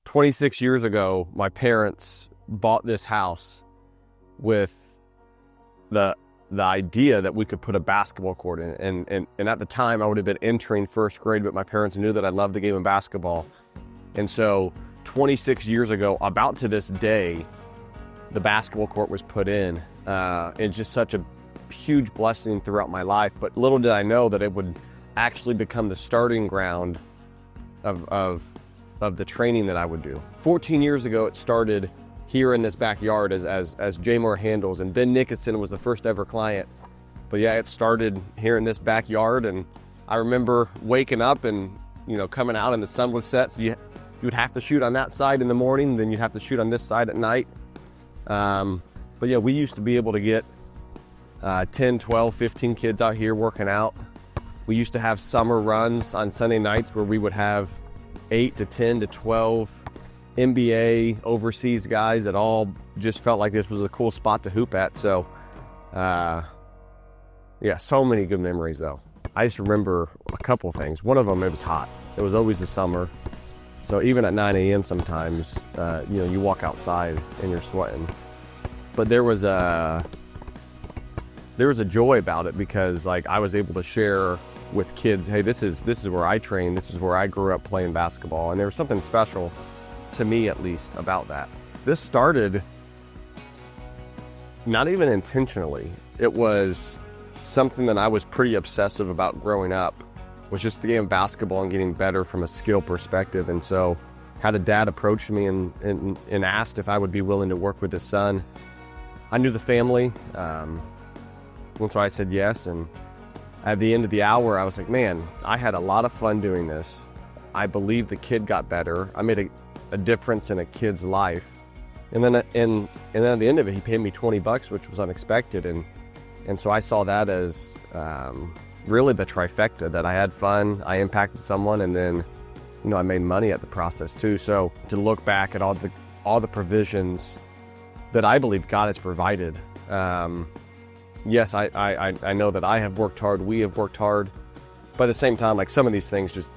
26 years ago, my parents bought this house with the idea that we could put a basketball court in it. And at the time, I would have been entering first grade, but my parents knew that I loved the game of basketball. And so 26 years ago, about to this day, the basketball court was put in. It's just such a huge blessing throughout my life. But little did I know that it would actually become the starting ground of the training that I would do. 14 years ago, it started here in this backyard as J. Moore Handles, and Ben Nicholson was the first ever client. But yeah, it started here in this backyard, and I remember waking up and coming out and the sun was set, so you would have to shoot on that side in the morning, then you'd have to shoot on this side at night. But yeah, we used to be able to get 10, 12, 15 kids out here working out. We used to have summer runs on Sunday nights where we would have 8 to 10 to 12 NBA overseas guys that all just felt like this was a cool spot to hoop at. So yeah, so many good memories though. I just remember a couple things. One of them, it was hot. It was always the summer. So even at 9 a.m. sometimes, you walk outside and you're sweating. But there was a joy about it because I was able to share with kids, hey, this is where I train, this is where I grew up playing basketball. And there was something special, to me at least, about that. This started not even intentionally. It was something that I was pretty obsessive about growing up, was just the game of basketball and getting better from a skill perspective. And so had a dad approach me and asked if I would be willing to work with his son. I knew the family, and so I said yes. And at the end of the hour, I was like, man, I had a lot of fun doing this. I believe the kid got better. I made a difference in a kid's life. And then at the end of it, he paid me $20, which was unexpected. And so I saw that as really the trifecta, that I had fun, I impacted someone, and then I made money at the process too. So to look back at all the provisions that I believe God has provided, yes, I know that I have worked hard, we have worked hard, but at the same time, some of these things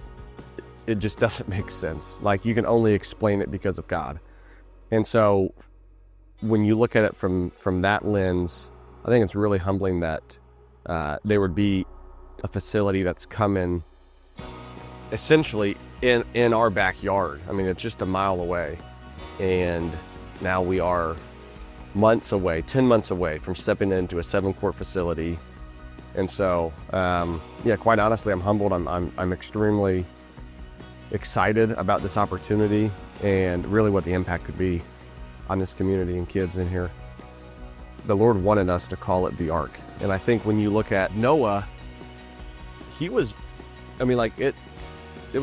it just doesn't make sense. You can only explain it because of God. And so when you look at it from that lens, I think it's really humbling that there would be a facility that's coming essentially in our backyard. I mean, it's just a mile away. And now we are 10 months away from stepping into a 7-court facility. And so, yeah, quite honestly, I'm humbled. I'm extremely excited about this opportunity and really what the impact could be on this community and kids in here. The Lord wanted us to call it the Ark. And I think when you look at Noah, it was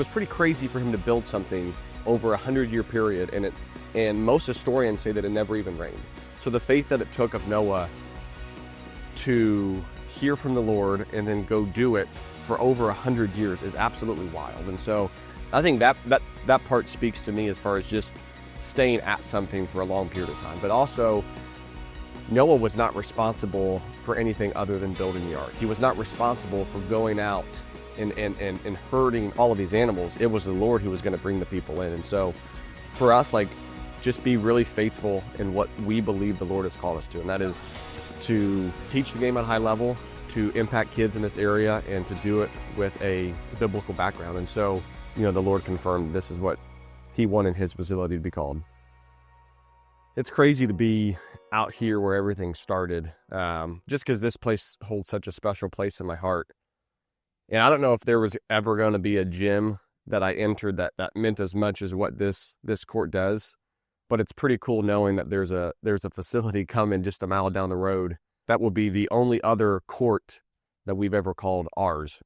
pretty crazy for him to build something over a 100-year period, and most historians say that it never even rained. So the faith that it took of Noah to hear from the Lord and then go do it for over 100 years is absolutely wild. And so I think that part speaks to me as far as just staying at something for a long period of time. But also, Noah was not responsible for anything other than building the ark. He was not responsible for going out and herding all of these animals. It was the Lord who was going to bring the people in. And so for us, just be really faithful in what we believe the Lord has called us to. And that is to teach the game at a high level, to impact kids in this area, and to do it with a biblical background. And so, the Lord confirmed this is what He wanted His facility to be called. It's crazy to be out here where everything started, just because this place holds such a special place in my heart. And I don't know if there was ever going to be a gym that I entered that meant as much as what this court does. But it's pretty cool knowing that there's a facility coming just a mile down the road that will be the only other court that we've ever called ours.